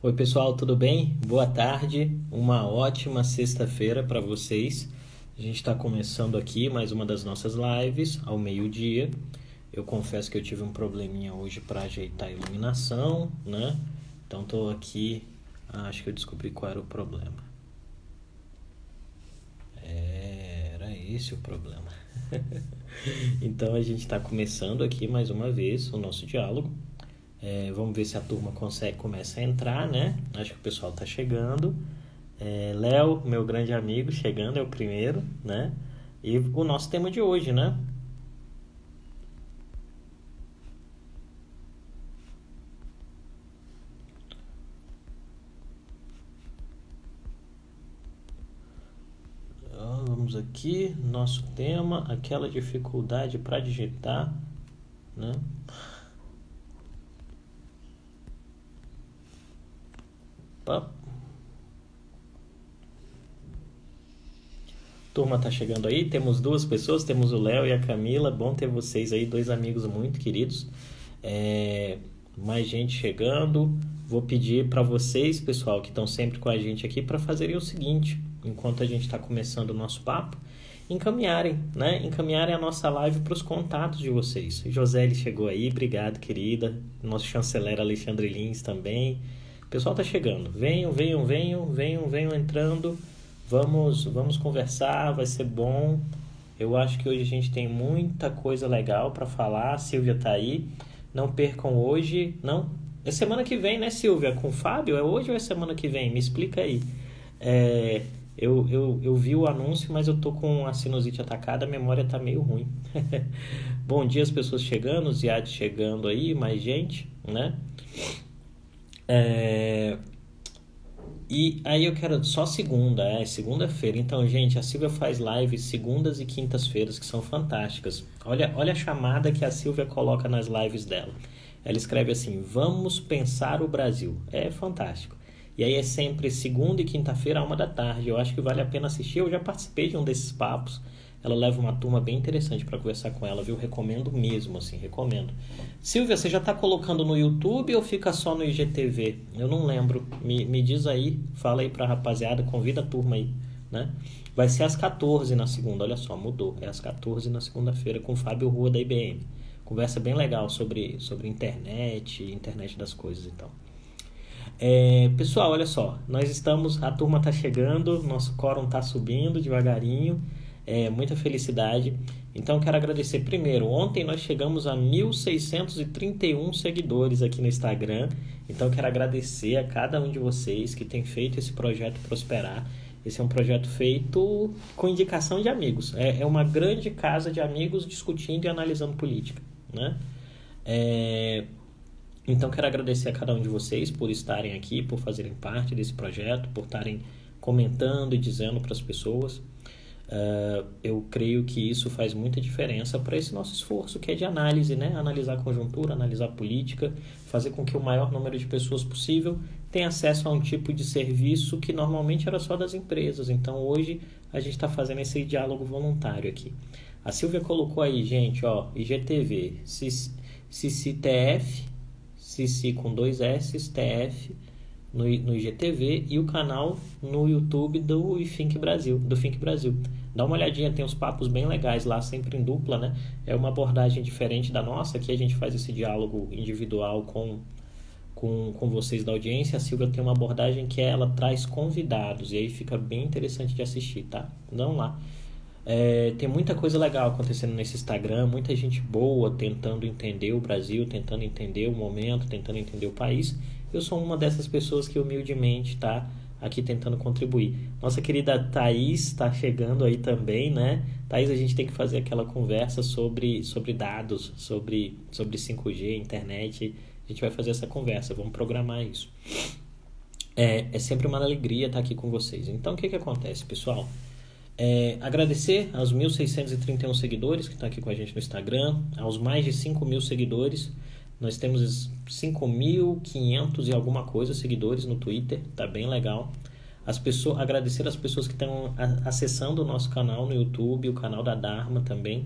Oi, pessoal, tudo bem? Boa tarde, uma ótima sexta-feira para vocês. A gente está começando aqui mais uma das nossas lives ao meio-dia. Eu confesso que eu tive um probleminha hoje para ajeitar a iluminação, né? Então estou aqui, acho que eu descobri qual era o problema. Era esse o problema. Então a gente está começando aqui mais uma vez o nosso diálogo. Vamos ver se a turma começa a entrar, né? Acho que o pessoal está chegando. Léo, meu grande amigo, chegando, é o primeiro, né? E o nosso tema de hoje, né? Vamos aqui, nosso tema, aquela dificuldade para digitar, né? Opa. Turma tá chegando aí, temos duas pessoas, temos o Léo e a Camila, bom ter vocês aí, dois amigos muito queridos. Mais gente chegando, vou pedir para vocês, pessoal, que estão sempre com a gente aqui, para fazerem o seguinte, enquanto a gente está começando o nosso papo, encaminharem, né? Encaminharem a nossa live para os contatos de vocês. Joséli chegou aí, obrigado, querida. Nosso chanceler Alexandre Lins também. O pessoal tá chegando. Venham entrando. Vamos conversar, vai ser bom. Eu acho que hoje a gente tem muita coisa legal para falar. A Silvia tá aí. Não percam hoje. Não? É semana que vem, né, Silvia? Com o Fábio? É hoje ou é semana que vem? Me explica aí. Eu vi o anúncio, mas eu tô com a sinusite atacada, a memória tá meio ruim. Bom dia, as pessoas chegando, os Ziad chegando aí, mais gente, né? E aí eu quero só segunda-feira. Então, gente, a Silvia faz lives segundas e quintas-feiras que são fantásticas. Olha a chamada que a Silvia coloca nas lives dela. Ela escreve assim: vamos pensar o Brasil. É fantástico. E aí é sempre segunda e quinta-feira, 1 da tarde. Eu acho que vale a pena assistir. Eu já participei de um desses papos. Ela leva uma turma bem interessante para conversar com ela, viu? Recomendo mesmo, assim, recomendo. Silvia, você já está colocando no YouTube ou fica só no IGTV? Eu não lembro. Me diz aí, fala aí para a rapaziada, convida a turma aí, né? Vai ser às 14 na segunda, olha só, mudou. É às 14 na segunda-feira com o Fábio Rua da IBM. Conversa bem legal sobre internet das coisas e tal. Pessoal, olha só, a turma tá chegando, nosso quórum tá subindo devagarinho, muita felicidade. Então quero agradecer primeiro, ontem nós chegamos a 1.631 seguidores aqui no Instagram, então quero agradecer a cada um de vocês que tem feito esse projeto prosperar. Esse é um projeto feito com indicação de amigos, é uma grande casa de amigos discutindo e analisando política, né? Então quero agradecer a cada um de vocês por estarem aqui, por fazerem parte desse projeto, por estarem comentando e dizendo para as pessoas. Eu creio que isso faz muita diferença para esse nosso esforço, que é de análise, né? Analisar a conjuntura, analisar a política, fazer com que o maior número de pessoas possível tenha acesso a um tipo de serviço que normalmente era só das empresas. Então hoje a gente está fazendo esse diálogo voluntário aqui. A Silvia colocou aí, gente, ó, IGTV, CCTF, CC com 2 S, TF no IGTV e o canal no YouTube do Think Brasil. Dá uma olhadinha, tem uns papos bem legais lá, sempre em dupla, né? É uma abordagem diferente da nossa, que a gente faz esse diálogo individual com vocês da audiência. A Silvia tem uma abordagem que ela traz convidados, e aí fica bem interessante de assistir, tá? Vamos lá. Tem muita coisa legal acontecendo nesse Instagram, muita gente boa tentando entender o Brasil, tentando entender o momento, tentando entender o país. Eu sou uma dessas pessoas que humildemente está aqui tentando contribuir. Nossa querida Thaís está chegando aí também, né? Thaís, a gente tem que fazer aquela conversa sobre dados, sobre 5G, internet. A gente vai fazer essa conversa, vamos programar isso. É sempre uma alegria estar aqui com vocês. Então, o que acontece, pessoal? Agradecer aos 1.631 seguidores que estão aqui com a gente no Instagram, aos mais de 5.000 seguidores. Nós temos 5.500 e alguma coisa seguidores no Twitter, tá bem legal. Agradecer as pessoas que estão acessando o nosso canal no YouTube, o canal da Dharma também,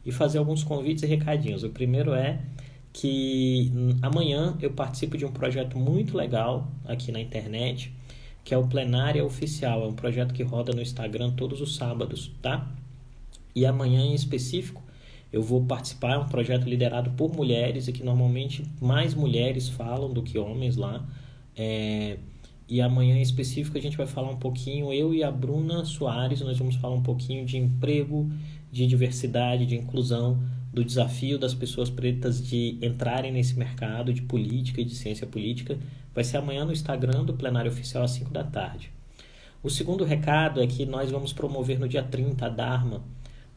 e fazer alguns convites e recadinhos. O primeiro é que amanhã eu participo de um projeto muito legal aqui na internet, que é o Plenária Oficial. É um projeto que roda no Instagram todos os sábados, tá? E amanhã em específico eu vou participar. É um projeto liderado por mulheres e que normalmente mais mulheres falam do que homens lá. E amanhã em específico a gente vai falar um pouquinho, eu e a Bruna Soares, nós vamos falar um pouquinho de emprego, de diversidade, de inclusão, do desafio das pessoas pretas de entrarem nesse mercado de política e de ciência política. Vai ser amanhã no Instagram do Plenário Oficial às 5 da tarde. O segundo recado é que nós vamos promover no dia 30, a Dharma,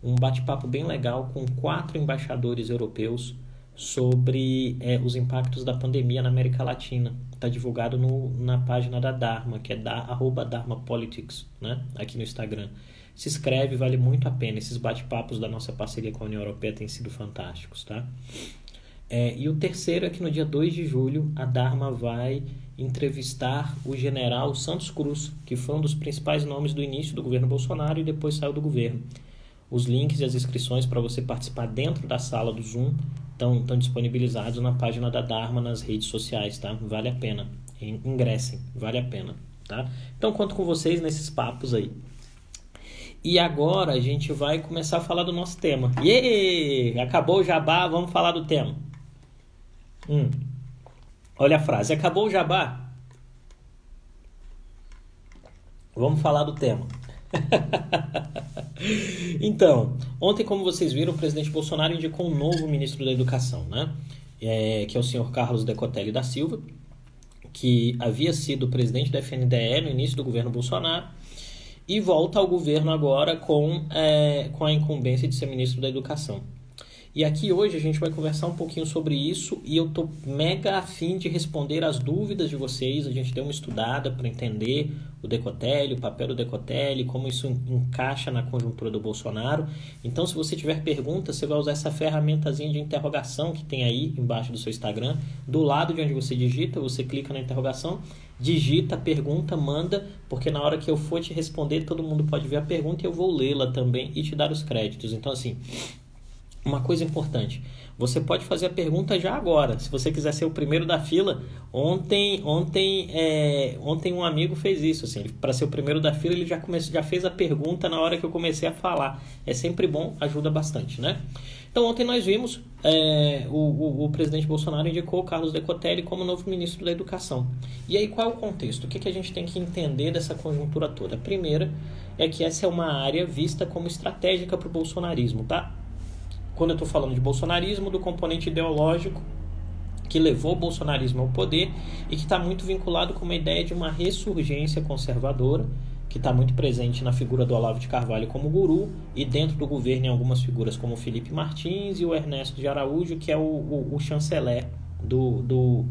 um bate-papo bem legal com 4 embaixadores europeus sobre os impactos da pandemia na América Latina. Está divulgado na página da Dharma, que é @dharmapolitics, né? Aqui no Instagram. Se inscreve, vale muito a pena. Esses bate-papos da nossa parceria com a União Europeia têm sido fantásticos, tá? E o terceiro é que no dia 2 de julho a Dharma vai entrevistar o general Santos Cruz, que foi um dos principais nomes do início do governo Bolsonaro e depois saiu do governo. Os links e as inscrições para você participar dentro da sala do Zoom estão disponibilizados na página da Dharma nas redes sociais, tá? Vale a pena. Ingressem, vale a pena, tá? Então conto com vocês nesses papos aí. E agora a gente vai começar a falar do nosso tema. Acabou o jabá, vamos falar do tema. Olha a frase, acabou o jabá? Vamos falar do tema. Então, ontem, como vocês viram, o presidente Bolsonaro indicou um novo ministro da Educação, né? Que é o senhor Carlos Decotelli da Silva, que havia sido presidente da FNDE no início do governo Bolsonaro e volta ao governo agora com a incumbência de ser ministro da Educação. E aqui hoje a gente vai conversar um pouquinho sobre isso e eu tô mega afim de responder as dúvidas de vocês. A gente deu uma estudada para entender o Decotelli, o papel do Decotelli, como isso encaixa na conjuntura do Bolsonaro. Então, se você tiver perguntas, você vai usar essa ferramentazinha de interrogação que tem aí embaixo do seu Instagram. Do lado de onde você digita, você clica na interrogação, digita a pergunta, manda, porque na hora que eu for te responder, todo mundo pode ver a pergunta e eu vou lê-la também e te dar os créditos. Então, assim, uma coisa importante, você pode fazer a pergunta já agora. Se você quiser ser o primeiro da fila, ontem um amigo fez isso, assim, para ser o primeiro da fila ele já fez a pergunta na hora que eu comecei a falar. É sempre bom, ajuda bastante, né? Então ontem nós vimos o presidente Bolsonaro indicou o Carlos Decotelli como novo ministro da Educação. E aí qual é o contexto? O que a gente tem que entender dessa conjuntura toda? A primeira é que essa é uma área vista como estratégica para o bolsonarismo, tá? Quando eu estou falando de bolsonarismo, do componente ideológico que levou o bolsonarismo ao poder e que está muito vinculado com uma ideia de uma ressurgência conservadora, que está muito presente na figura do Olavo de Carvalho como guru e dentro do governo em algumas figuras como o Felipe Martins e o Ernesto de Araújo, que é o chanceler do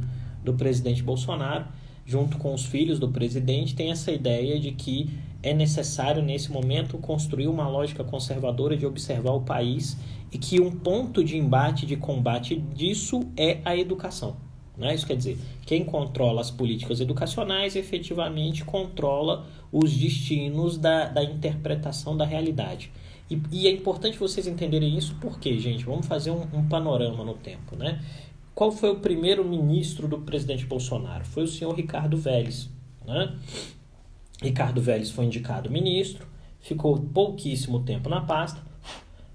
presidente Bolsonaro, junto com os filhos do presidente, tem essa ideia de que é necessário, nesse momento, construir uma lógica conservadora de observar o país e que um ponto de embate, de combate disso é a educação. Né? Isso quer dizer, quem controla as políticas educacionais efetivamente controla os destinos da interpretação da realidade. E é importante vocês entenderem isso porque, gente, vamos fazer um panorama no tempo. Né? Qual foi o primeiro ministro do presidente Bolsonaro? Foi o senhor Ricardo Vélez. Né? Ricardo Vélez foi indicado ministro, ficou pouquíssimo tempo na pasta,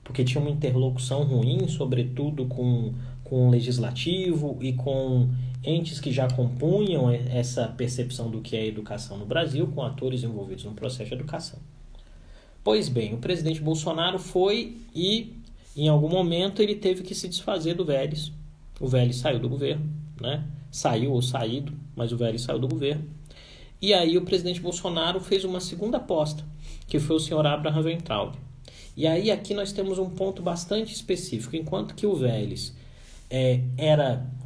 porque tinha uma interlocução ruim, sobretudo com o legislativo e com entes que já compunham essa percepção do que é educação no Brasil, com atores envolvidos no processo de educação. Pois bem, o presidente Bolsonaro foi e, em algum momento, ele teve que se desfazer do Vélez. O Vélez saiu do governo, né? Saiu ou saído, mas o Vélez saiu do governo. E aí o presidente Bolsonaro fez uma segunda aposta, que foi o senhor Abraham Weintraub. E aí aqui nós temos um ponto bastante específico. Enquanto que o Vélez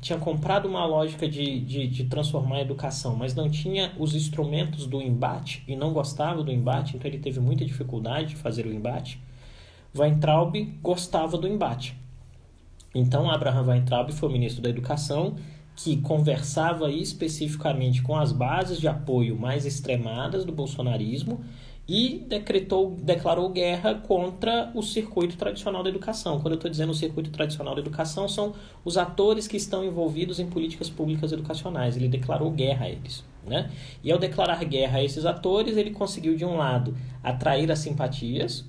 tinha comprado uma lógica de transformar a educação, mas não tinha os instrumentos do embate e não gostava do embate, então ele teve muita dificuldade de fazer o embate, Weintraub gostava do embate. Então Abraham Weintraub foi o ministro da Educação, que conversava especificamente com as bases de apoio mais extremadas do bolsonarismo e declarou guerra contra o circuito tradicional da educação. Quando eu estou dizendo o circuito tradicional da educação, são os atores que estão envolvidos em políticas públicas educacionais. Ele declarou guerra a eles, né? E ao declarar guerra a esses atores, ele conseguiu, de um lado, atrair as simpatias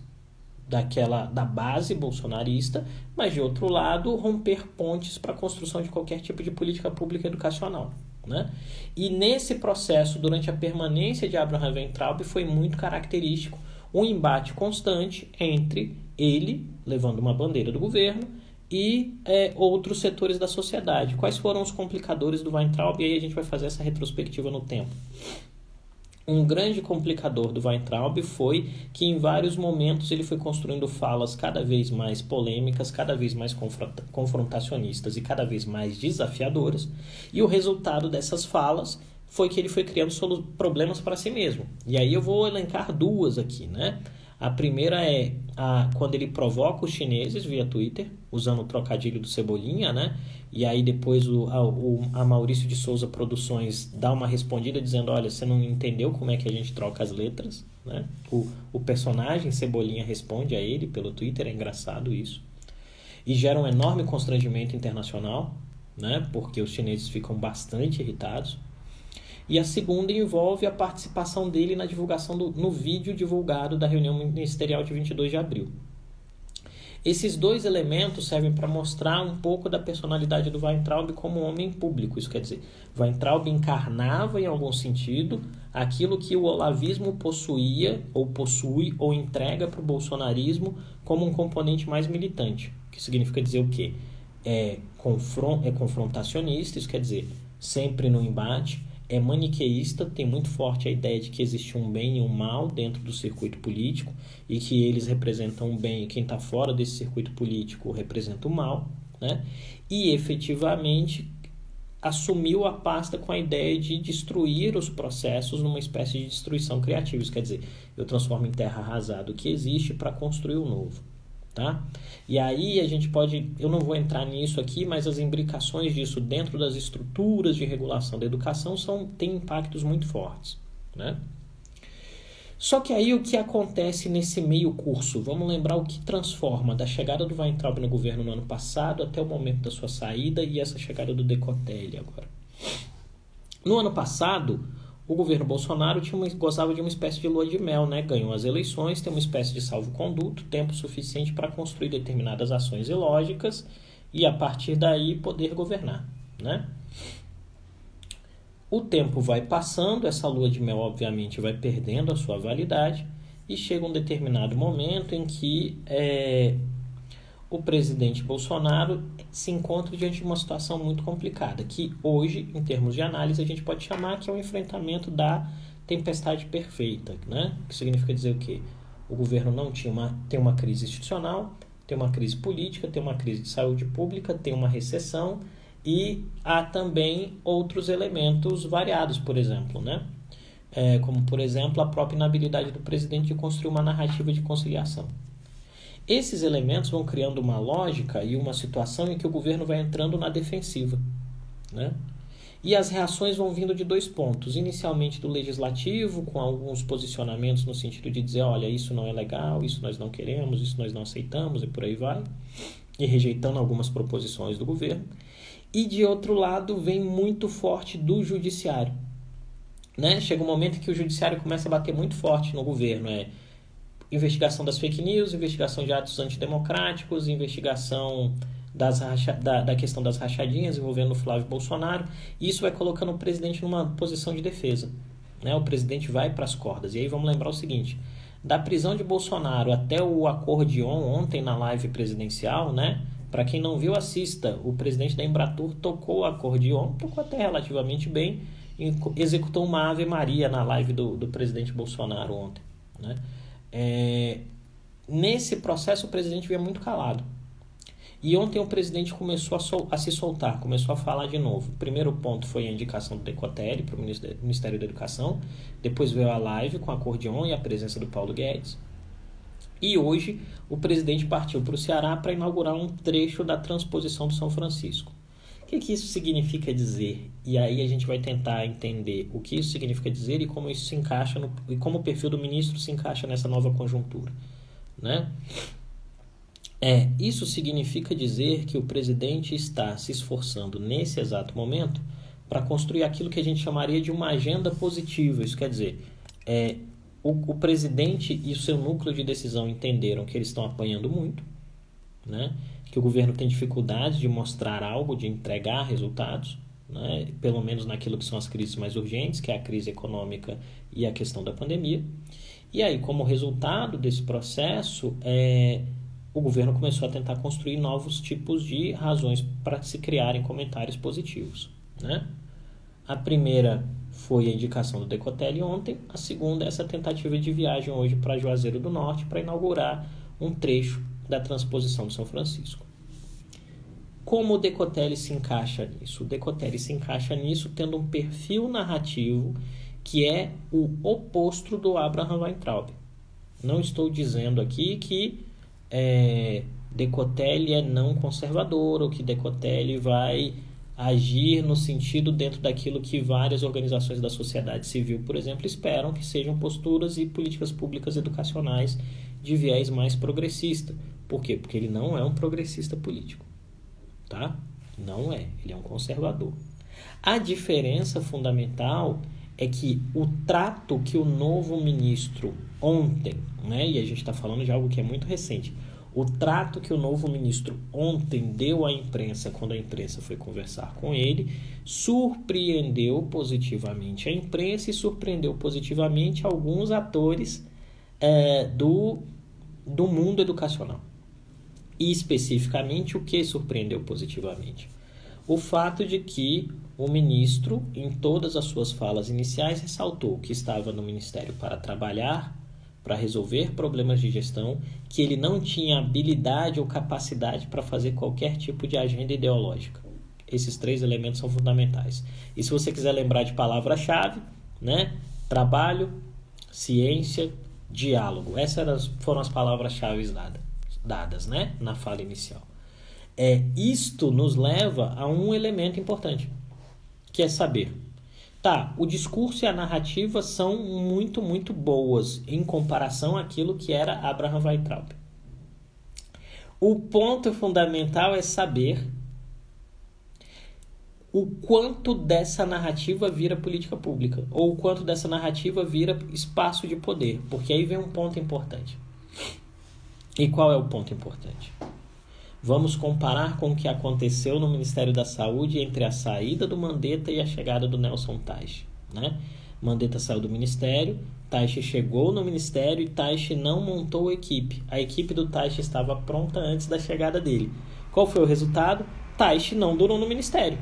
da base bolsonarista, mas, de outro lado, romper pontes para a construção de qualquer tipo de política pública educacional, né? E nesse processo, durante a permanência de Abraham Weintraub, foi muito característico um embate constante entre ele, levando uma bandeira do governo, e outros setores da sociedade. Quais foram os complicadores do Weintraub? E aí a gente vai fazer essa retrospectiva no tempo. Um grande complicador do Weintraub foi que, em vários momentos, ele foi construindo falas cada vez mais polêmicas, cada vez mais confrontacionistas e cada vez mais desafiadoras, e o resultado dessas falas foi que ele foi criando problemas para si mesmo. E aí eu vou elencar duas aqui, né? A primeira é quando ele provoca os chineses via Twitter, usando o trocadilho do Cebolinha, né? E aí depois a Maurício de Souza Produções dá uma respondida dizendo: olha, você não entendeu como é que a gente troca as letras, né? O personagem Cebolinha responde a ele pelo Twitter, é engraçado isso. E gera um enorme constrangimento internacional, né? Porque os chineses ficam bastante irritados. E a segunda envolve a participação dele na divulgação no vídeo divulgado da reunião ministerial de 22 de abril. Esses dois elementos servem para mostrar um pouco da personalidade do Weintraub como homem público. Isso quer dizer, Weintraub encarnava, em algum sentido, aquilo que o olavismo possuía, ou possui, ou entrega para o bolsonarismo como um componente mais militante. Que significa dizer o quê? É confrontacionista, isso quer dizer, sempre no embate. É maniqueísta, tem muito forte a ideia de que existe um bem e um mal dentro do circuito político e que eles representam o bem e quem está fora desse circuito político representa o mal, né? E efetivamente assumiu a pasta com a ideia de destruir os processos numa espécie de destruição criativa. Isso quer dizer, eu transformo em terra arrasada o que existe para construir o novo. Tá? E aí a gente pode, eu não vou entrar nisso aqui, mas as imbricações disso dentro das estruturas de regulação da educação têm impactos muito fortes, né? Só que aí o que acontece nesse meio curso? Vamos lembrar o que transforma da chegada do Weintraub no governo no ano passado até o momento da sua saída e essa chegada do Decotelli agora. No ano passado, o governo Bolsonaro gozava de uma espécie de lua de mel, né? Ganhou as eleições, tem uma espécie de salvo-conduto, tempo suficiente para construir determinadas ações ilógicas e, a partir daí, poder governar, né? O tempo vai passando, essa lua de mel, obviamente, vai perdendo a sua validade e chega um determinado momento em que o presidente Bolsonaro se encontra diante de uma situação muito complicada, que hoje, em termos de análise, a gente pode chamar que é o enfrentamento da tempestade perfeita, né? Que significa dizer o quê? O governo tem uma crise institucional, tem uma crise política, tem uma crise de saúde pública, tem uma recessão e há também outros elementos variados, por exemplo, né? Como, por exemplo, a própria inabilidade do presidente de construir uma narrativa de conciliação. Esses elementos vão criando uma lógica e uma situação em que o governo vai entrando na defensiva, né? E as reações vão vindo de dois pontos. Inicialmente do legislativo, com alguns posicionamentos no sentido de dizer, olha, isso não é legal, isso nós não queremos, isso nós não aceitamos e por aí vai. E rejeitando algumas proposições do governo. E de outro lado vem muito forte do judiciário, né? Chega um momento em que o judiciário começa a bater muito forte no governo, investigação das fake news, investigação de atos antidemocráticos, investigação da questão das rachadinhas envolvendo o Flávio Bolsonaro, e isso vai colocando o presidente numa posição de defesa, né? O presidente vai para as cordas. E aí vamos lembrar o seguinte, da prisão de Bolsonaro até o acordeon ontem na live presidencial, né? Para quem não viu, assista. O presidente da Embratur tocou o acordeon, tocou até relativamente bem, executou uma Ave Maria na live do presidente Bolsonaro ontem, né? Nesse processo o presidente vinha muito calado. E ontem o presidente começou a se soltar, começou a falar de novo. O primeiro ponto foi a indicação do Decotelli para o Ministério da Educação. Depois veio a live com a acordeon e a presença do Paulo Guedes. E hoje o presidente partiu para o Ceará para inaugurar um trecho da transposição do São Francisco. O que isso significa dizer? E aí a gente vai tentar entender o que isso significa dizer e como isso se encaixa e como o perfil do ministro se encaixa nessa nova conjuntura, né? Isso significa dizer que o presidente está se esforçando nesse exato momento para construir aquilo que a gente chamaria de uma agenda positiva. Isso quer dizer, o presidente e o seu núcleo de decisão entenderam que eles estão apanhando muito, né? Que o governo tem dificuldade de mostrar algo, de entregar resultados, né? Pelo menos naquilo que são as crises mais urgentes, que é a crise econômica e a questão da pandemia. E aí, como resultado desse processo, o governo começou a tentar construir novos tipos de razões para se criarem comentários positivos, né? A primeira foi a indicação do Decotelli ontem, a segunda é essa tentativa de viagem hoje para Juazeiro do Norte para inaugurar um trecho da transposição de São Francisco. Como o Decotelli se encaixa nisso? O Decotelli se encaixa nisso tendo um perfil narrativo que é o oposto do Abraham Weintraub. Não estou dizendo aqui que Decotelli é não conservador ou que Decotelli vai agir no sentido dentro daquilo que várias organizações da sociedade civil, por exemplo, esperam que sejam posturas e políticas públicas educacionais de viés mais progressista. Por quê? Porque ele não é um progressista político, tá? Não é, ele é um conservador. A diferença fundamental é que o trato que o novo ministro ontem, né, e a gente está falando de algo que é muito recente, o trato que o novo ministro ontem deu à imprensa, quando a imprensa foi conversar com ele, surpreendeu positivamente a imprensa e surpreendeu positivamente alguns atores do mundo educacional. E especificamente o que surpreendeu positivamente? O fato de que o ministro, em todas as suas falas iniciais, ressaltou que estava no ministério para trabalhar, para resolver problemas de gestão, que ele não tinha habilidade ou capacidade para fazer qualquer tipo de agenda ideológica. Esses 3 elementos são fundamentais. E se você quiser lembrar de palavra-chave, né? Trabalho, ciência, diálogo. Essas foram as palavras-chave dadas, né? Na fala inicial. Isto nos leva a um elemento importante, que é saber. Tá, o discurso e a narrativa são muito, muito boas em comparação àquilo que era Abraham Weintraub. O ponto fundamental é saber o quanto dessa narrativa vira política pública, ou o quanto dessa narrativa vira espaço de poder, porque aí vem um ponto importante. E qual é o ponto importante? Vamos comparar com o que aconteceu no Ministério da Saúde entre a saída do Mandetta e a chegada do Nelson Teich, né? Mandetta saiu do Ministério, Teich chegou no Ministério e Teich não montou a equipe. A equipe do Teich estava pronta antes da chegada dele. Qual foi o resultado? Teich não durou no Ministério,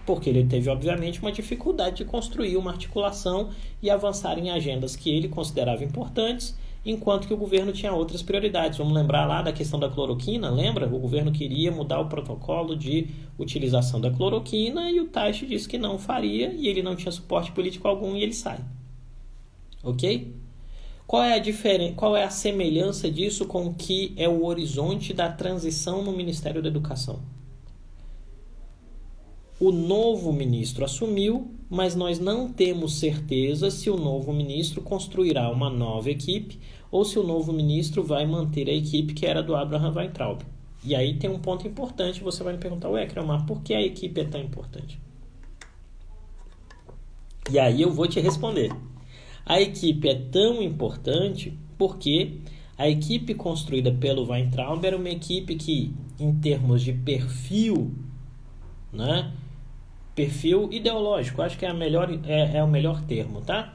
porque ele teve, obviamente, uma dificuldade de construir uma articulação e avançar em agendas que ele considerava importantes, enquanto que o governo tinha outras prioridades. Vamos lembrar lá da questão da cloroquina, lembra? O governo queria mudar o protocolo de utilização da cloroquina e o Teich disse que não faria e ele não tinha suporte político algum e ele sai. Ok? Qual é a semelhança disso com o que é o horizonte da transição no Ministério da Educação? O novo ministro assumiu, mas nós não temos certeza se o novo ministro construirá uma nova equipe ou se o novo ministro vai manter a equipe que era do Abraham Weintraub. E aí tem um ponto importante, você vai me perguntar, Creomar, por que a equipe é tão importante? E aí eu vou te responder. A equipe é tão importante porque a equipe construída pelo Weintraub era uma equipe que, em termos de perfil, né? Perfil ideológico, acho que é o melhor termo, tá?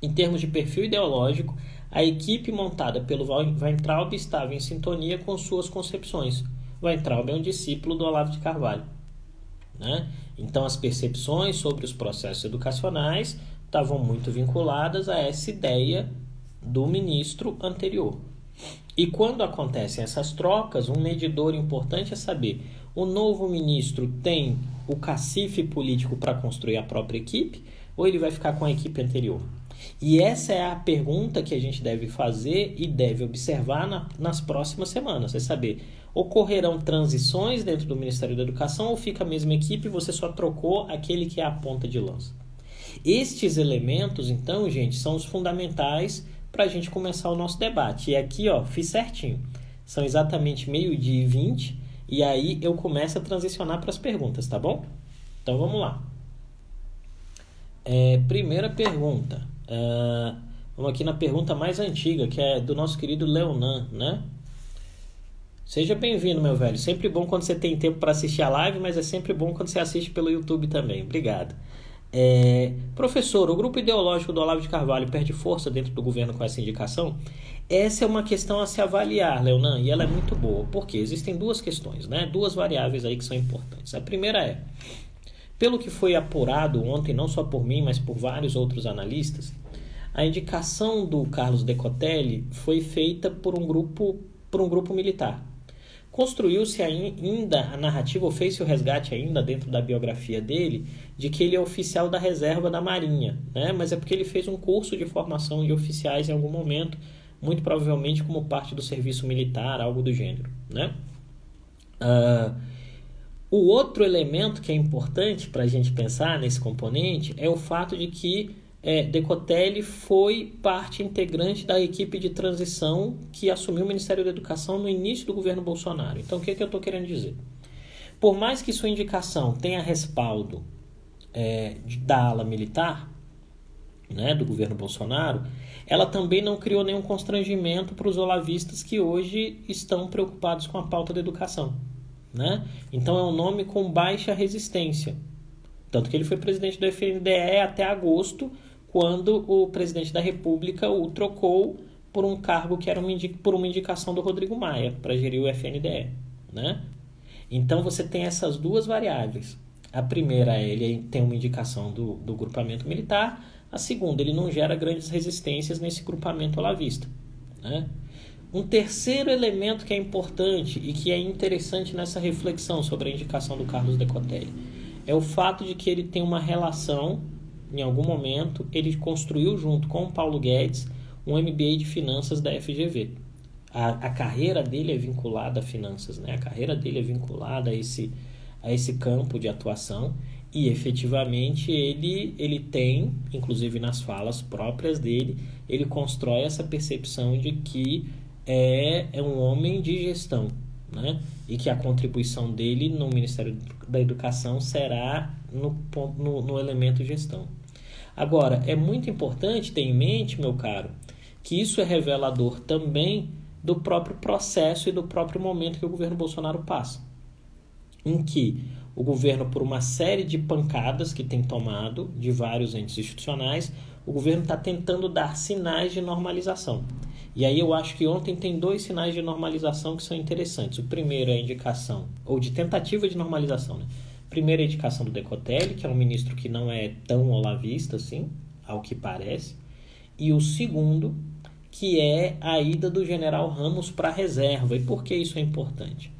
Em termos de perfil ideológico, a equipe montada pelo Weintraub estava em sintonia com suas concepções. Weintraub é um discípulo do Olavo de Carvalho, né? Então, as percepções sobre os processos educacionais estavam muito vinculadas a essa ideia do ministro anterior. E quando acontecem essas trocas, um medidor importante é saber: o novo ministro tem o cacife político para construir a própria equipe ou ele vai ficar com a equipe anterior? E essa é a pergunta que a gente deve fazer e deve observar nas próximas semanas. É saber, Ocorrerão transições dentro do Ministério da Educação ou fica a mesma equipe e você só trocou aquele que é a ponta de lança? Estes elementos, então, gente, são os fundamentais para a gente começar o nosso debate. E aqui, ó, fiz certinho. São exatamente 12h20 e aí eu começo a transicionar para as perguntas, tá bom? Então, vamos lá. Primeira pergunta. Vamos aqui na pergunta mais antiga, que é do nosso querido Leonan, né? Seja bem-vindo, meu velho. Sempre bom quando você tem tempo para assistir a live, mas é sempre bom quando você assiste pelo YouTube também. Obrigado. Professor, o grupo ideológico do Olavo de Carvalho perde força dentro do governo com essa indicação? Essa é uma questão a se avaliar, Leonan, e ela é muito boa. Por quê? Existem duas questões, né? Duas variáveis aí que são importantes. A primeira é, pelo que foi apurado ontem, não só por mim, mas por vários outros analistas, a indicação do Carlos Decotelli foi feita por um grupo militar. Construiu-se ainda a narrativa, ou fez-se o resgate ainda dentro da biografia dele, de que ele é oficial da reserva da Marinha, né? Mas é porque ele fez um curso de formação de oficiais em algum momento, muito provavelmente como parte do serviço militar, algo do gênero, né? O outro elemento que é importante para a gente pensar nesse componente é o fato de que Decotelli foi parte integrante da equipe de transição que assumiu o Ministério da Educação no início do governo Bolsonaro. Então, o que eu estou querendo dizer? Por mais que sua indicação tenha respaldo da ala militar, né, do governo Bolsonaro, ela também não criou nenhum constrangimento para os olavistas que hoje estão preocupados com a pauta da educação, né? Então, é um nome com baixa resistência. Tanto que ele foi presidente do FNDE até agosto, quando o presidente da República o trocou por um cargo que era por uma indicação do Rodrigo Maia para gerir o FNDE, né? Então você tem essas duas variáveis. A primeira, ele tem uma indicação do grupamento militar. A segunda, ele não gera grandes resistências nesse grupamento olavista, né? Um terceiro elemento que é importante e que é interessante nessa reflexão sobre a indicação do Carlos Decotelli é o fato de que ele tem uma relação, em algum momento, ele construiu junto com o Paulo Guedes um MBA de finanças da FGV. A carreira dele é vinculada a finanças, né? A carreira dele é vinculada a esse campo de atuação e, efetivamente, ele tem, inclusive nas falas próprias dele, ele constrói essa percepção de que é um homem de gestão, né? E que a contribuição dele no Ministério da Educação será no elemento gestão. Agora, é muito importante ter em mente, meu caro, que isso é revelador também do próprio processo e do próprio momento que o governo Bolsonaro passa, em que o governo, por uma série de pancadas que tem tomado de vários entes institucionais, o governo está tentando dar sinais de normalização. E aí eu acho que ontem tem dois sinais de normalização que são interessantes. O primeiro é a indicação, ou de tentativa de normalização, né? Primeiro é a indicação do Decotelli, que é um ministro que não é tão olavista assim, ao que parece. E o segundo, que é a ida do general Ramos para a reserva. E por que isso é importante?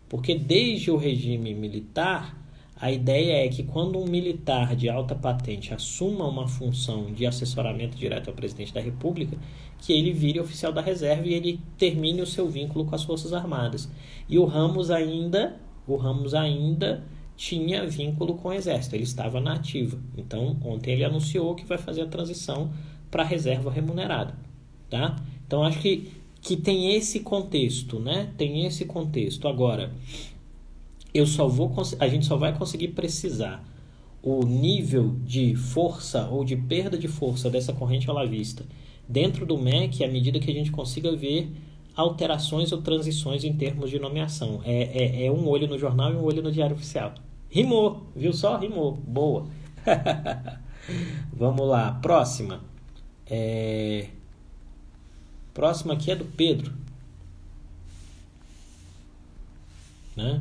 Porque desde o regime militar, a ideia é que quando um militar de alta patente assuma uma função de assessoramento direto ao presidente da República, que ele vire oficial da reserva e ele termine o seu vínculo com as Forças Armadas. E o Ramos ainda tinha vínculo com o Exército, ele estava na ativa. Então, ontem ele anunciou que vai fazer a transição para a reserva remunerada, tá? Então, acho que tem esse contexto, né? Tem esse contexto. Agora, a gente só vai conseguir precisar o nível de força ou de perda de força dessa corrente olavista dentro do MEC à medida que a gente consiga ver alterações ou transições em termos de nomeação. É um olho no jornal e um olho no Diário Oficial. Rimou, viu só? Rimou. Boa. Vamos lá. Próxima. Próxima aqui é do Pedro. Né?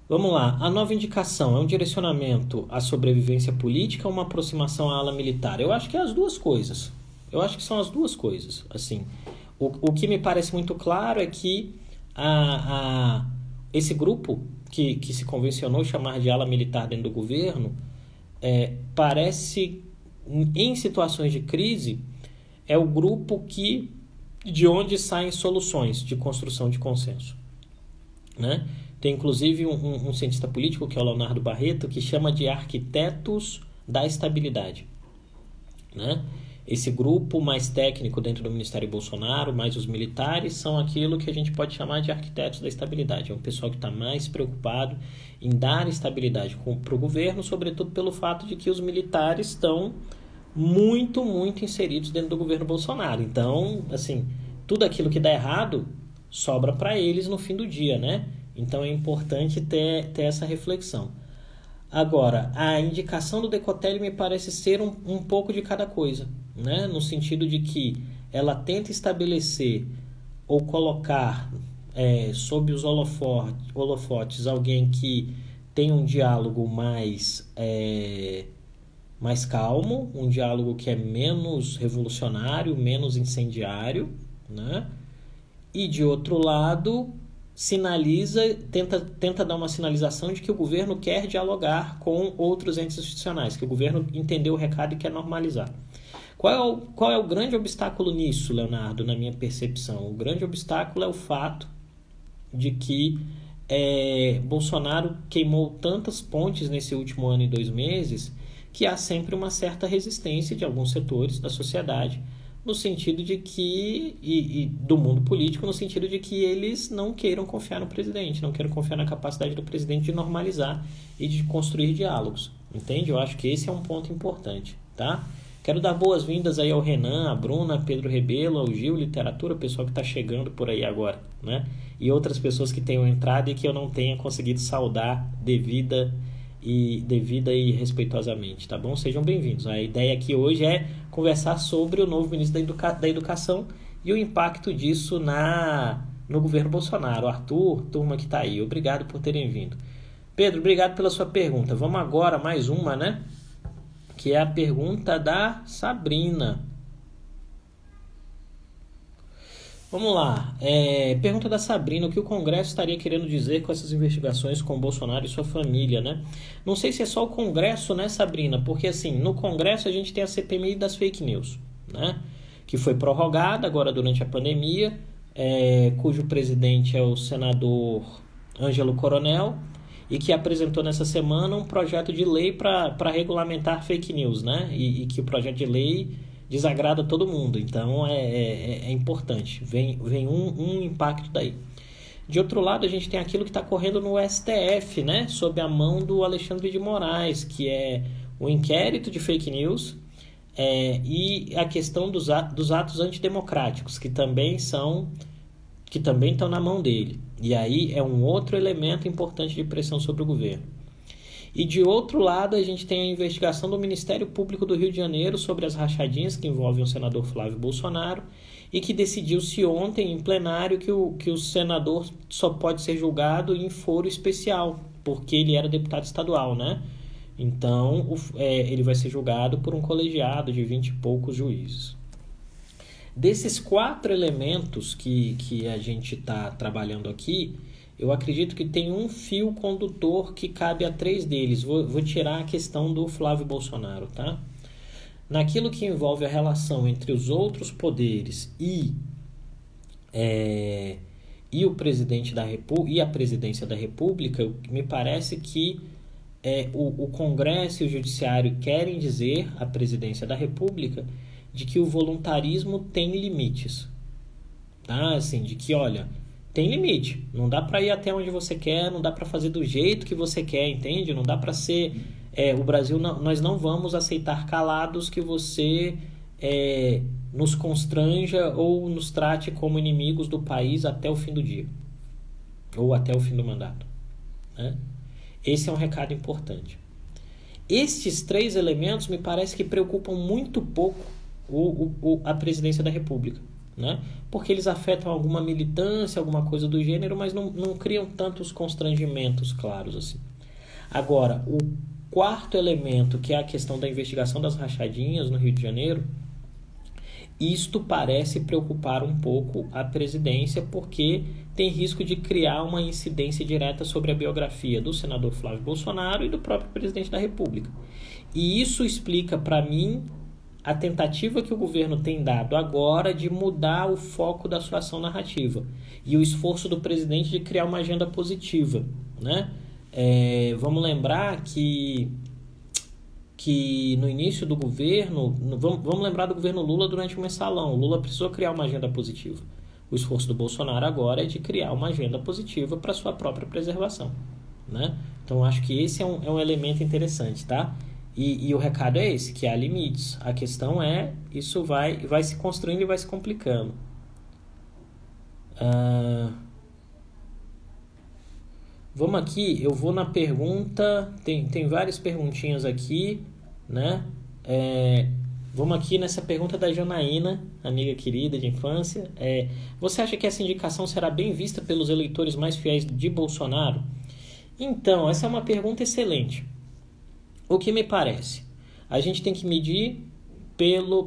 Vamos lá. A nova indicação é um direcionamento à sobrevivência política ou uma aproximação à ala militar? Eu acho que é as duas coisas. Eu acho que são as duas coisas. Assim, o que me parece muito claro é que esse grupo que se convencionou chamar de ala militar dentro do governo parece, em situações de crise, é o grupo de onde saem soluções de construção de consenso. né? Tem inclusive um cientista político, que é o Leonardo Barreto, que chama de arquitetos da estabilidade, né? Esse grupo mais técnico dentro do Ministério Bolsonaro, mais os militares, são aquilo que a gente pode chamar de arquitetos da estabilidade. É um pessoal que está mais preocupado em dar estabilidade para o governo, sobretudo pelo fato de que os militares estão muito, muito inseridos dentro do governo Bolsonaro. Então, assim, tudo aquilo que dá errado sobra para eles no fim do dia, né? Então é importante ter essa reflexão. Agora, a indicação do Decotelli me parece ser um pouco de cada coisa, né? No sentido de que ela tenta estabelecer ou colocar sob os holofotes alguém que tem um diálogo mais calmo, um diálogo que é menos revolucionário, menos incendiário, né? E de outro lado, tenta dar uma sinalização de que o governo quer dialogar com outros entes institucionais, que o governo entendeu o recado e quer normalizar. Qual é o grande obstáculo nisso, Leonardo, na minha percepção? O grande obstáculo é o fato de que Bolsonaro queimou tantas pontes nesse último ano e 2 meses que há sempre uma certa resistência de alguns setores da sociedade no sentido de que, e do mundo político, no sentido de que eles não queiram confiar no presidente, não queiram confiar na capacidade do presidente de normalizar e de construir diálogos, entende? Eu acho que esse é um ponto importante, tá? Quero dar boas-vindas aí ao Renan, a Bruna, Pedro Rebelo, ao Gil, Literatura, o pessoal que está chegando por aí agora, né? E outras pessoas que tenham entrado e que eu não tenha conseguido saudar devida e respeitosamente, tá bom? Sejam bem-vindos. A ideia aqui hoje é conversar sobre o novo ministro da Educação e o impacto disso no governo Bolsonaro. Arthur, turma que está aí, obrigado por terem vindo. Pedro, obrigado pela sua pergunta. Vamos agora mais uma, né? Que é a pergunta da Sabrina. Vamos lá. Pergunta da Sabrina: o que o Congresso estaria querendo dizer com essas investigações com Bolsonaro e sua família, né? Não sei se é só o Congresso, né, Sabrina? Porque, assim, no Congresso a gente tem a CPMI das fake news, né? Que foi prorrogada agora durante a pandemia, cujo presidente é o senador Ângelo Coronel, e que apresentou nessa semana um projeto de lei para regulamentar fake news, né? E que o projeto de lei desagrada todo mundo, então é importante, vem um impacto daí. De outro lado, a gente tem aquilo que está correndo no STF, né, sob a mão do Alexandre de Moraes, que é o inquérito de fake news e a questão dos atos antidemocráticos, que também estão na mão dele. E aí é um outro elemento importante de pressão sobre o governo. E de outro lado, a gente tem a investigação do Ministério Público do Rio de Janeiro sobre as rachadinhas que envolvem o senador Flávio Bolsonaro e que decidiu-se ontem em plenário que o senador só pode ser julgado em foro especial, porque ele era deputado estadual, né? Então, ele vai ser julgado por um colegiado de 20 e poucos juízes. Desses 4 elementos que a gente está trabalhando aqui, eu acredito que tem um fio condutor que cabe a 3 deles. Vou tirar a questão do Flávio Bolsonaro, tá? Naquilo que envolve a relação entre os outros poderes e o presidente da República e a presidência da República, me parece que o Congresso e o Judiciário querem dizer à presidência da República de que o voluntarismo tem limites, tá? Assim, de que, olha, tem limite, não dá para ir até onde você quer, não dá para fazer do jeito que você quer, entende? Não dá para ser o Brasil, nós não vamos aceitar calados que você nos constranja ou nos trate como inimigos do país até o fim do dia ou até o fim do mandato, né? Esse é um recado importante. Estes 3 elementos me parece que preocupam muito pouco a presidência da República, né? Porque eles afetam alguma militância, alguma coisa do gênero, mas não criam tantos constrangimentos claros assim. Agora, o 4º elemento, que é a questão da investigação das rachadinhas no Rio de Janeiro, isto parece preocupar um pouco a presidência, porque tem risco de criar uma incidência direta sobre a biografia do senador Flávio Bolsonaro e do próprio presidente da República. E isso explica para mim a tentativa que o governo tem dado agora de mudar o foco da sua ação narrativa e o esforço do presidente de criar uma agenda positiva, né? Vamos lembrar que no início do governo, vamos lembrar do governo Lula durante o mensalão. O Lula precisou criar uma agenda positiva. O esforço do Bolsonaro agora é de criar uma agenda positiva para sua própria preservação, né? Então, acho que esse é um elemento interessante, tá? E o recado é esse, que há limites. A questão é, isso vai se construindo e vai se complicando. Vamos aqui, eu vou na pergunta, tem várias perguntinhas aqui, né? Vamos aqui nessa pergunta da Janaína, amiga querida de infância. Você acha que essa indicação será bem vista pelos eleitores mais fiéis de Bolsonaro? Então, essa é uma pergunta excelente. O que me parece? A gente tem que medir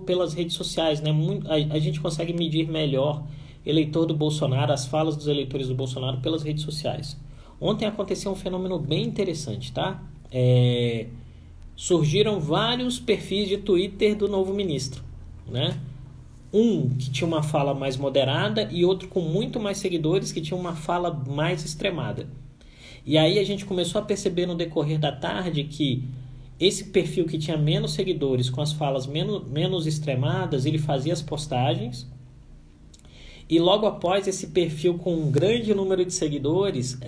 pelas redes sociais, né? A gente consegue medir melhor eleitor do Bolsonaro, as falas dos eleitores do Bolsonaro pelas redes sociais. Ontem aconteceu um fenômeno bem interessante, tá? Surgiram vários perfis de Twitter do novo ministro, né? Um que tinha uma fala mais moderada e outro com muito mais seguidores que tinha uma fala mais extremada. E aí a gente começou a perceber no decorrer da tarde que esse perfil que tinha menos seguidores, com as falas menos extremadas, ele fazia as postagens. E logo após, esse perfil com um grande número de seguidores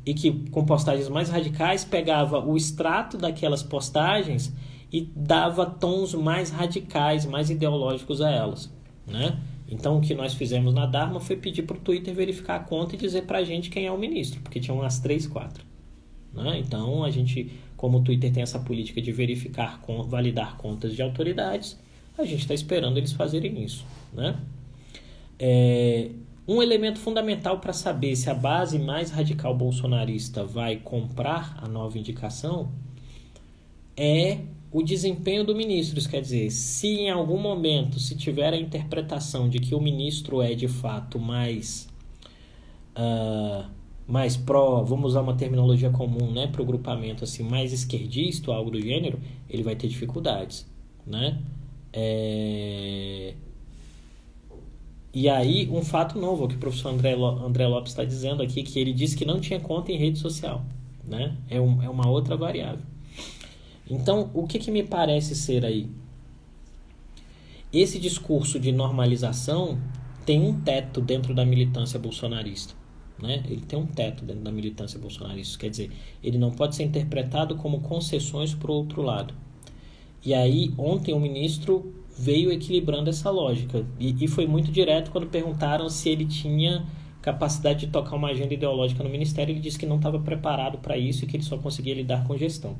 e que com postagens mais radicais, pegava o extrato daquelas postagens e dava tons mais radicais, mais ideológicos a elas, né? Então, o que nós fizemos na Dharma foi pedir para o Twitter verificar a conta e dizer para a gente quem é o ministro, porque tinham umas 3, 4. Né? Então, a gente, como o Twitter tem essa política de verificar, validar contas de autoridades, a gente está esperando eles fazerem isso, né? Um elemento fundamental para saber se a base mais radical bolsonarista vai comprar a nova indicação é o desempenho do ministro. Isso quer dizer, se em algum momento se tiver a interpretação de que o ministro é de fato mais pró, vamos usar uma terminologia comum, né, para o grupamento assim, mais esquerdista ou algo do gênero, ele vai ter dificuldades, né? E aí, um fato novo que o professor André Lopes está dizendo aqui, que ele disse que não tinha conta em rede social, né? É uma outra variável. Então, o que me parece ser aí? Esse discurso de normalização tem um teto dentro da militância bolsonarista, né? Ele tem um teto dentro da militância bolsonarista, isso quer dizer, ele não pode ser interpretado como concessões para o outro lado. E aí, ontem o ministro veio equilibrando essa lógica. E foi muito direto quando perguntaram se ele tinha capacidade de tocar uma agenda ideológica no ministério. Ele disse que não estava preparado para isso e que ele só conseguia lidar com gestão.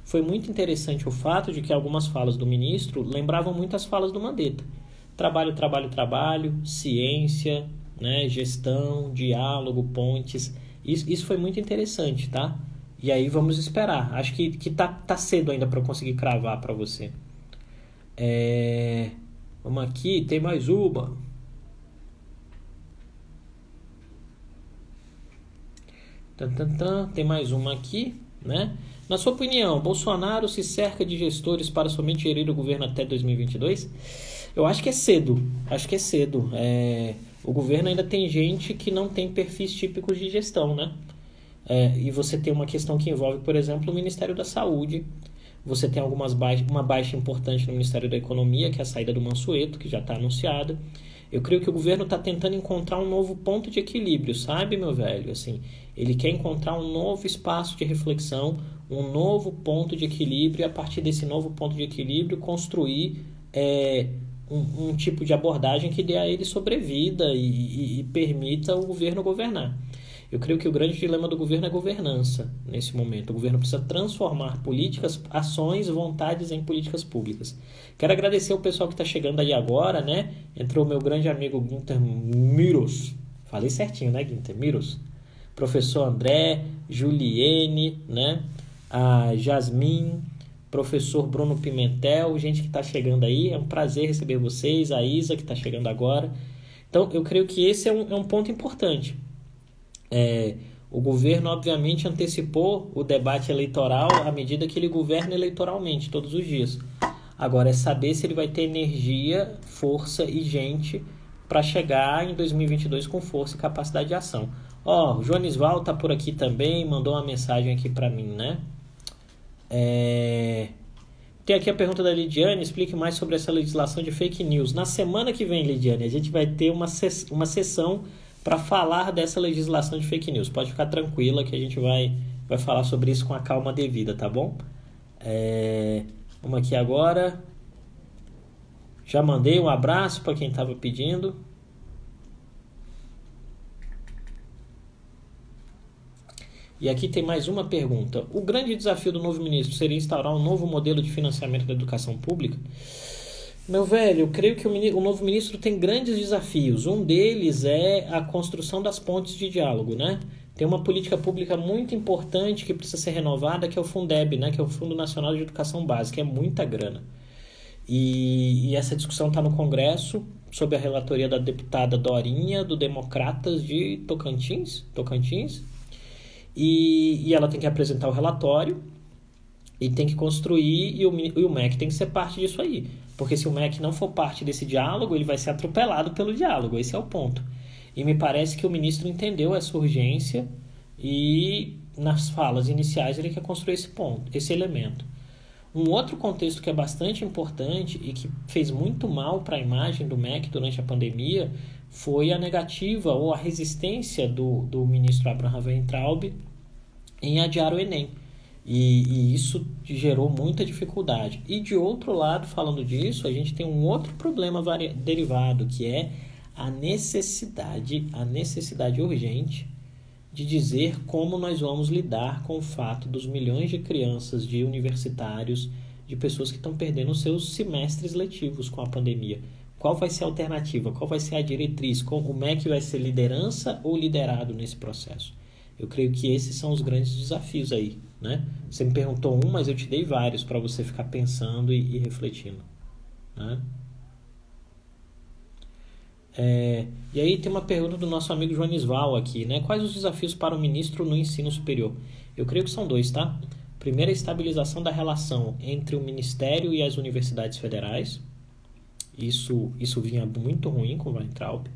Foi muito interessante o fato de que algumas falas do ministro lembravam muito as falas do Mandetta. Trabalho, trabalho, trabalho, ciência, né, gestão, diálogo, pontes. Isso foi muito interessante, tá? E aí vamos esperar. Acho que tá cedo ainda para eu conseguir cravar para você. Vamos aqui, tem mais uma. Tem mais uma aqui, né? Na sua opinião, Bolsonaro se cerca de gestores para somente gerir o governo até 2022? Eu acho que é cedo. O governo ainda tem gente que não tem perfis típicos de gestão, né? E você tem uma questão que envolve, por exemplo, o Ministério da Saúde. Você tem uma baixa importante no Ministério da Economia, que é a saída do Mansueto, que já está anunciada. Eu creio que o governo está tentando encontrar um novo ponto de equilíbrio, sabe, meu velho? Assim, ele quer encontrar um novo espaço de reflexão, um novo ponto de equilíbrio, e a partir desse novo ponto de equilíbrio construir um tipo de abordagem que dê a ele sobrevida e permita o governo governar. Eu creio que o grande dilema do governo é governança nesse momento. O governo precisa transformar políticas, ações, vontades em políticas públicas. Quero agradecer o pessoal que está chegando aí agora, né? Entrou o meu grande amigo Guinter Miros. Falei certinho, né, Guinter? Miros. Professor André, Juliene, né? A Jasmin, professor Bruno Pimentel, gente que está chegando aí. É um prazer receber vocês. A Isa, que está chegando agora. Então, eu creio que esse é um ponto importante. O governo, obviamente, antecipou o debate eleitoral à medida que ele governa eleitoralmente, todos os dias. Agora é saber se ele vai ter energia, força e gente para chegar em 2022 com força e capacidade de ação. Ó, o Jonisval tá por aqui também, mandou uma mensagem aqui para mim, né? Tem aqui a pergunta da Lidiane, explique mais sobre essa legislação de fake news. Na semana que vem, Lidiane, a gente vai ter uma sessão para falar dessa legislação de fake news. Pode ficar tranquila que a gente vai falar sobre isso com a calma devida, tá bom? Vamos aqui agora. Já mandei um abraço para quem estava pedindo. E aqui tem mais uma pergunta. O grande desafio do novo ministro seria instaurar um novo modelo de financiamento da educação pública? Meu velho, eu creio que o novo ministro tem grandes desafios. Um deles é a construção das pontes de diálogo, né? Tem uma política pública muito importante que precisa ser renovada, que é o Fundeb, né? Que é o Fundo Nacional de Educação Básica. É muita grana. E essa discussão está no Congresso, sob a relatoria da deputada Dorinha, do Democratas de Tocantins. E ela tem que apresentar o relatório e tem que construir, e o MEC tem que ser parte disso aí. Porque se o MEC não for parte desse diálogo, ele vai ser atropelado pelo diálogo. Esse é o ponto. E me parece que o ministro entendeu essa urgência e nas falas iniciais ele quer construir esse elemento. Um outro contexto que é bastante importante e que fez muito mal para a imagem do MEC durante a pandemia foi a negativa ou a resistência do ministro Abraham Weintraub em adiar o Enem. E isso gerou muita dificuldade. E de outro lado, falando disso, a gente tem um outro problema derivado, que é a necessidade urgente de dizer como nós vamos lidar com o fato dos milhões de crianças, de universitários, de pessoas que estão perdendo seus semestres letivos com a pandemia. Qual vai ser a alternativa? Qual vai ser a diretriz? Como é que vai ser liderança ou liderado nesse processo? Eu creio que esses são os grandes desafios aí, né? Você me perguntou um, mas eu te dei vários para você ficar pensando e refletindo, né? E aí tem uma pergunta do nosso amigo Jonisval aqui, né? Quais os desafios para o ministro no ensino superior? Eu creio que são dois, tá? Primeiro, a estabilização da relação entre o Ministério e as universidades federais. Isso vinha muito ruim com o Weintraub.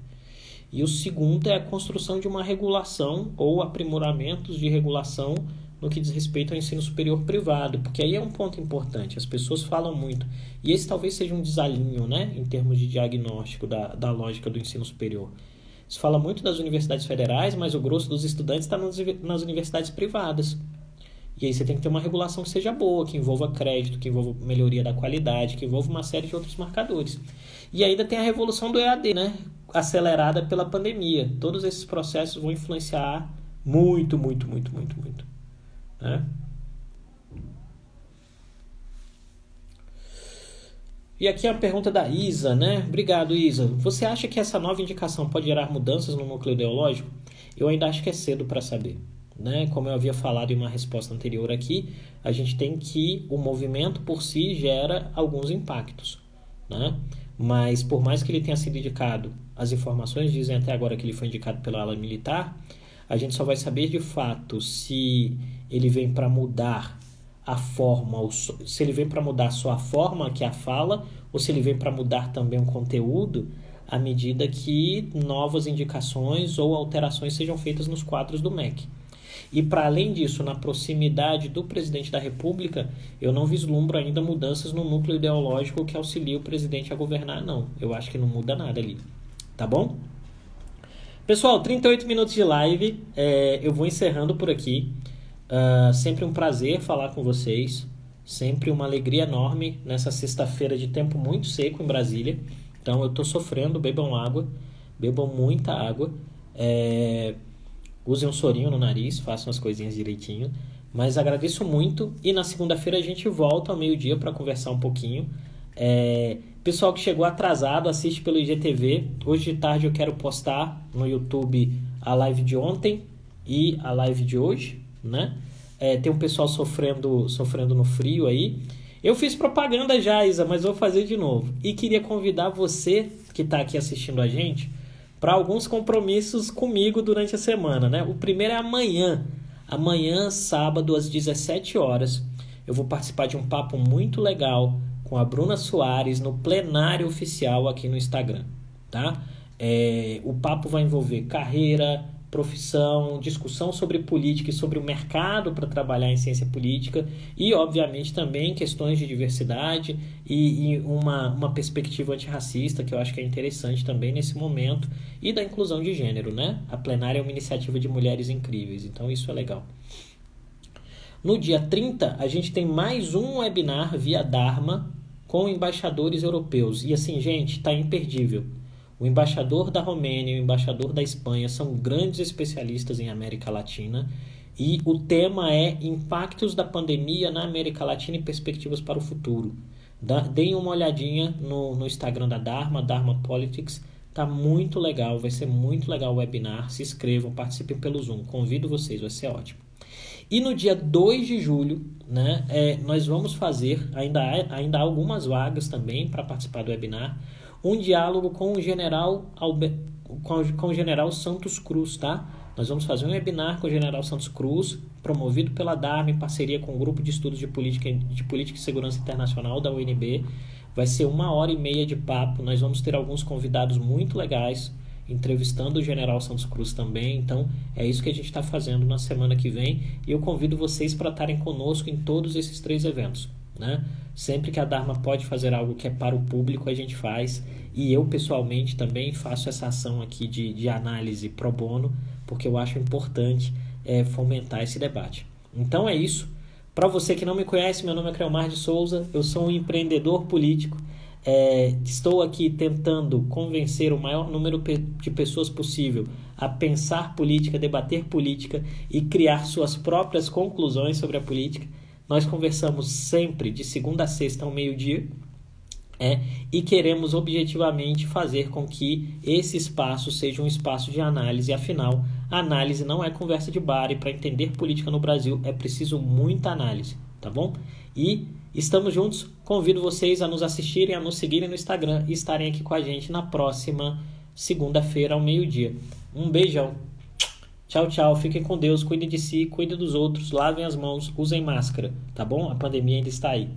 E o segundo é a construção de uma regulação ou aprimoramentos de regulação no que diz respeito ao ensino superior privado, porque aí é um ponto importante, as pessoas falam muito, e esse talvez seja um desalinho, né, em termos de diagnóstico da lógica do ensino superior. Se fala muito das universidades federais, mas o grosso dos estudantes está nas universidades privadas. E aí você tem que ter uma regulação que seja boa, que envolva crédito, que envolva melhoria da qualidade, que envolva uma série de outros marcadores. E ainda tem a revolução do EAD, né? Acelerada pela pandemia. Todos esses processos vão influenciar muito, né? E aqui é a pergunta da Isa, né? Obrigado, Isa. Você acha que essa nova indicação pode gerar mudanças no núcleo ideológico? Eu ainda acho que é cedo para saber, né? Como eu havia falado em uma resposta anterior aqui, a gente tem que o movimento por si gera alguns impactos, né? Mas por mais que ele tenha sido indicado, as informações dizem até agora que ele foi indicado pela ala militar, a gente só vai saber de fato se ele vem para mudar a forma, ou se ele vem para mudar só a forma, que é a fala, ou se ele vem para mudar também o conteúdo, à medida que novas indicações ou alterações sejam feitas nos quadros do MEC. E para além disso, na proximidade do presidente da República, eu não vislumbro ainda mudanças no núcleo ideológico que auxilia o presidente a governar, não. Eu acho que não muda nada ali. Tá bom? Pessoal, 38 minutos de live. Eu vou encerrando por aqui. Sempre um prazer falar com vocês. Sempre uma alegria enorme nessa sexta-feira de tempo muito seco em Brasília. Então eu estou sofrendo, bebam água. Bebam muita água. Usem um sorinho no nariz, façam as coisinhas direitinho. Mas agradeço muito. E na segunda-feira a gente volta ao meio-dia para conversar um pouquinho. Pessoal que chegou atrasado, assiste pelo IGTV. Hoje de tarde eu quero postar no YouTube a live de ontem e a live de hoje, né? Tem um pessoal sofrendo no frio aí. Eu fiz propaganda já, Isa, mas vou fazer de novo. E queria convidar você que está aqui assistindo a gente para alguns compromissos comigo durante a semana, né? O primeiro é amanhã. Amanhã, sábado, às 17 horas, eu vou participar de um papo muito legal com a Bruna Soares no plenário oficial aqui no Instagram, tá? O papo vai envolver carreira, profissão, discussão sobre política e sobre o mercado para trabalhar em ciência política e, obviamente, também questões de diversidade e uma perspectiva antirracista, que eu acho que é interessante também nesse momento, e da inclusão de gênero, né? A plenária é uma iniciativa de mulheres incríveis, então isso é legal. No dia 30, a gente tem mais um webinar via Dharma com embaixadores europeus. E assim, gente, tá imperdível. O embaixador da Romênia e o embaixador da Espanha são grandes especialistas em América Latina e o tema é Impactos da Pandemia na América Latina e Perspectivas para o Futuro. Deem uma olhadinha no Instagram da Dharma, Dharma Politics, tá muito legal, vai ser muito legal o webinar, se inscrevam, participem pelo Zoom, convido vocês, vai ser ótimo. E no dia 2 de julho, né, nós vamos fazer, ainda há algumas vagas também para participar do webinar, um diálogo com o general Santos Cruz, tá? Nós vamos fazer um webinar com o general Santos Cruz, promovido pela Dharma em parceria com o Grupo de Estudos de Política e Segurança Internacional da UNB. Vai ser 1h30 de papo, nós vamos ter alguns convidados muito legais, entrevistando o general Santos Cruz também, então é isso que a gente está fazendo na semana que vem e eu convido vocês para estarem conosco em todos esses 3 eventos, né? Sempre que a Dharma pode fazer algo que é para o público, a gente faz e eu pessoalmente também faço essa ação aqui de análise pro bono, porque eu acho importante fomentar esse debate. Então é isso. Para você que não me conhece, meu nome é Creomar de Souza, eu sou um empreendedor político. Estou aqui tentando convencer o maior número de pessoas possível a pensar política, debater política e criar suas próprias conclusões sobre a política. Nós conversamos sempre de segunda a sexta ao meio-dia e queremos objetivamente fazer com que esse espaço seja um espaço de análise. Afinal, a análise não é conversa de bar e para entender política no Brasil é preciso muita análise, tá bom? E estamos juntos, convido vocês a nos assistirem, a nos seguirem no Instagram e estarem aqui com a gente na próxima segunda-feira ao meio-dia. Um beijão, tchau, tchau, fiquem com Deus, cuidem de si, cuidem dos outros, lavem as mãos, usem máscara, tá bom? A pandemia ainda está aí.